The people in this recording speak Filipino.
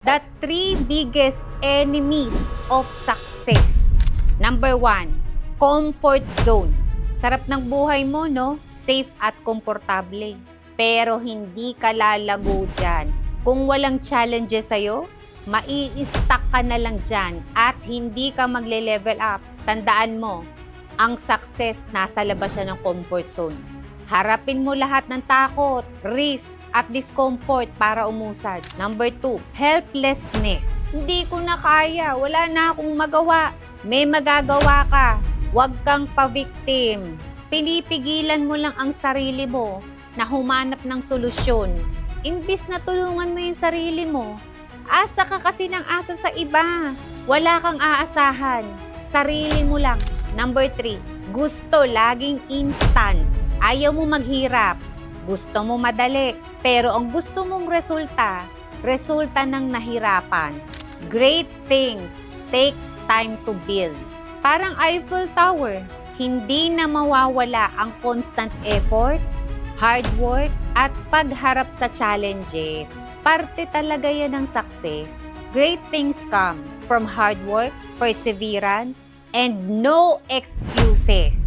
The three biggest enemies of success. Number 1, comfort zone. Sarap ng buhay mo, no? Safe at komportable. Pero hindi ka lalago dyan. Kung walang challenges sa'yo, mai-stuck ka na lang dyan at hindi ka magle-level up. Tandaan mo, ang success nasa labas siya ng comfort zone. Harapin mo lahat ng takot, risk, at discomfort para umusad. Number 2, helplessness. Hindi ko na kaya, wala na akong magawa. May magagawa ka. Huwag kang pa-victim. Pinipigilan mo lang ang sarili mo na humanap ng solusyon. Imbis na tulungan mo yung sarili mo, asa ka kasi ng asa sa iba. Wala kang aasahan. Sarili mo lang. Number 3, gusto laging instant. Ayaw mo maghirap. Gusto mo madali. Pero ang gusto mong resulta ng nahirapan. Great things takes time to build. Parang Eiffel Tower, hindi na mawawala ang constant effort, hard work, at pagharap sa challenges. Parte talaga yan ng success. Great things come from hard work, perseverance, and no excuses.